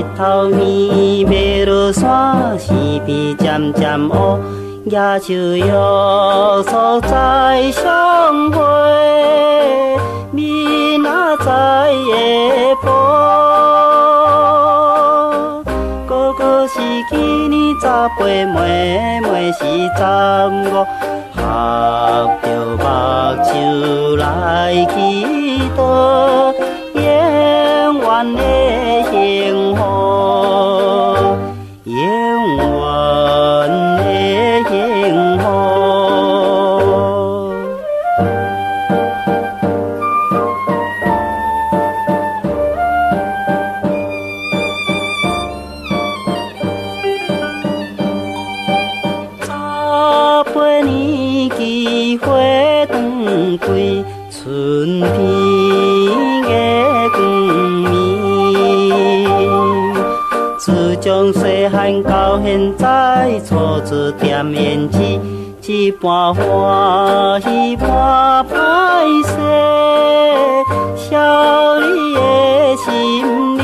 日头边，马路山四边渐渐乌，野树约束在相会，明仔载的步。哥哥是今年18，妹妹是15，合着目睭来祈祷，永远的幸福，永远的幸福。18年纪花长开，春天的光明。自从细汉到现在，初次点胭脂，一半欢喜半歹势，少你的心里。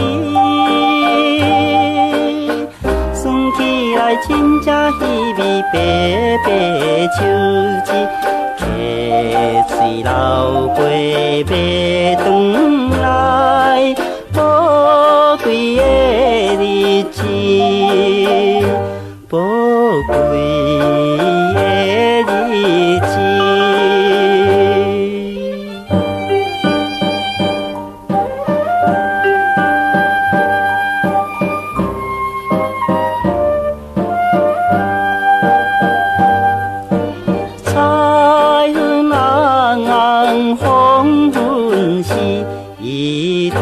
算起来真正稀微，白白手指，溪水流过马塘来，宝贵的日子，宝贵的日子。黄昏时，一直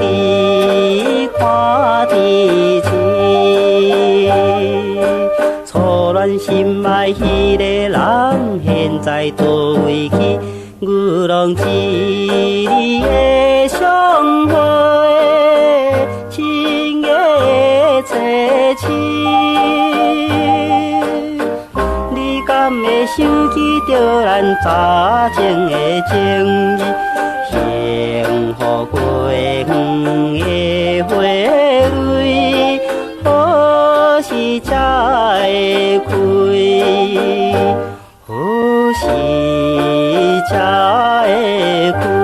看天星。初恋心爱迄个人，现在倒位去？牛郎织女的相会，情的切齿。你敢会想起着咱早前的情谊？幸福过远的花蕊，何时才会开？何时才会开？